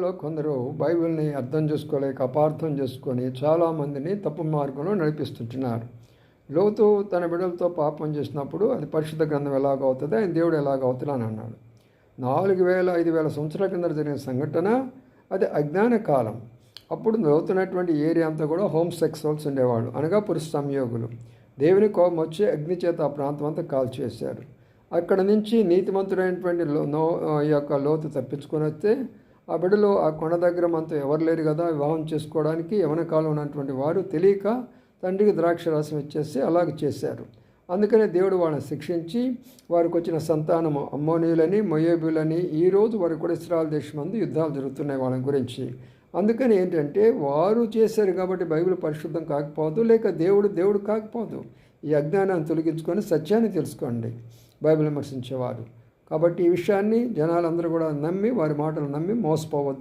కాలంలో కొందరు బైబిల్ని అర్థం చేసుకోలేక అపార్థం చేసుకొని చాలామందిని తప్పు మార్గంలో నడిపిస్తుంటున్నారు. లోతు తన బిడ్డలతో పాపం చేసినప్పుడు అది పరిశుద్ధ గ్రంథం ఎలాగవుతుంది, ఆయన దేవుడు ఎలాగవుతుంది అని అన్నాడు. 4000-5000 సంవత్సరాల కింద జరిగిన సంఘటన. అది అజ్ఞాన కాలం. అప్పుడు లోతున్నటువంటి ఏరియా అంతా కూడా హోమ్సెక్సువల్స్ ఉండేవాళ్ళు, అనగా పురుష సంయోగులు. దేవుని కోపం వచ్చి అగ్ని చేత ఆ ప్రాంతం అంతా కాల్చేశారు. అక్కడ నుంచి నీతిమంతుడైనటువంటి లోతు తప్పించుకొని వస్తే ఆ బిడ్డలో ఆ కొండ దగ్గర మనతో ఎవరు లేరు కదా వివాహం చేసుకోవడానికి, యవన కాలం ఉన్నటువంటి వారు తెలియక తండ్రికి ద్రాక్షరసం ఇచ్చేసి అలాగ చేశారు. అందుకనే దేవుడు వాళ్ళని శిక్షించి వారికి వచ్చిన సంతానము అమ్మోనీయులని మొయోబీలని ఈరోజు వరకు కూడా ఇశ్రాయేలు దేశం అందు యుద్ధాలు జరుగుతున్నాయి వాళ్ళ గురించి. అందుకని ఏంటంటే వారు చేశారు కాబట్టి బైబిల్ పరిశుద్ధం కాకపోదు, లేక దేవుడు కాకపోదు. ఈ అజ్ఞానాన్ని తొలగించుకొని సత్యాన్ని తెలుసుకోండి బైబిల్ విమర్శించేవారు. కాబట్టి ఈ విషయాన్ని జనాలందరూ కూడా నమ్మి వారి మాటలు నమ్మి మోసపోవద్దు.